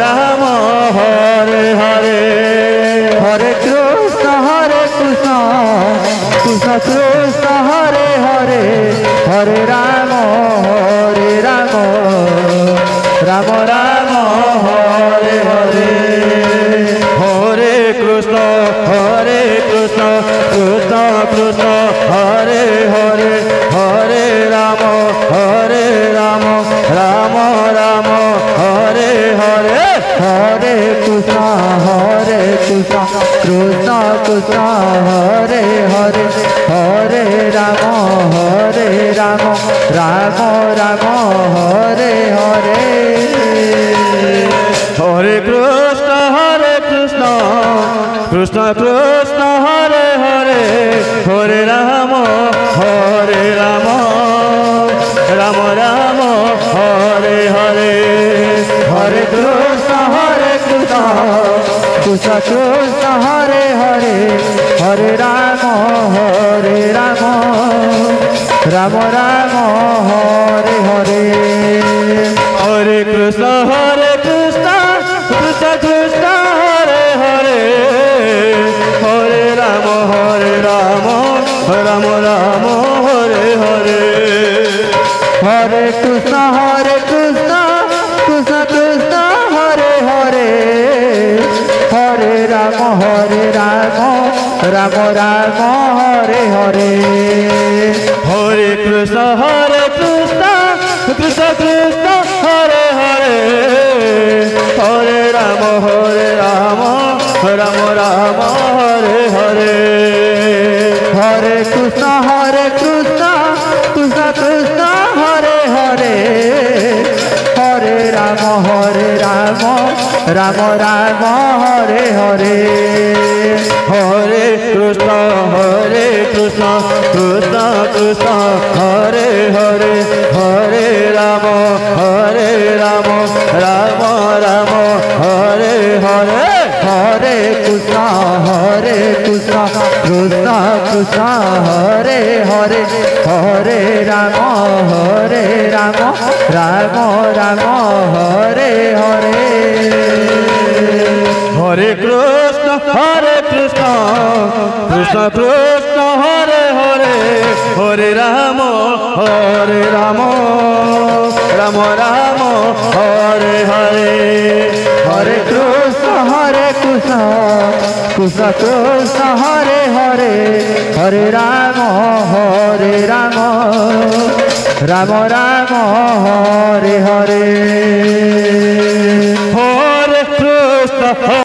Ram Hare Hare Hare Krishna Krishna Krishna Hare Hare Hare Ram Ram Ram Hare Hare Hare Krishna Krishna Krishna Hare Hare Hare Ram Ram Ram Hare Hare Hare Krishna Krishna Krishna Hare Hare Hare Ram Ram Ram Hare Hare Hare Krishna Krishna Krishna Hare Hare Hare Ram Ram Ram Hare Hare Hare Krishna Krishna Krishna Hare Hare Hare Ram Ram Ram Hare Hare Hare Krishna Krishna Krishna Hare Hare Hare Ram Ram Ram Hare Hare Hare Krishna Krishna Krishna Hare Hare Hare Ram Ram Ram Hare Hare Hare Krishna Krishna Krishna Hare Hare Hare Ram Ram Ram Hare Hare Hare Krishna Krishna Krishna Hare Hare Hare Ram Ram Ram Hare Hare Hare Krishna Krishna Krishna Hare Hare Hare Ram Ram Ram Hare Hare Hare Krishna Krishna Krishna Hare Hare Hare Ram Ram Ram Hare Hare Hare Krishna Krishna Krishna Hare Hare Hare Ram Ram Ram Hare Hare Hare Krishna Krishna Hare Hare Hare Ram Ram Ram Hare Hare Hare Krishna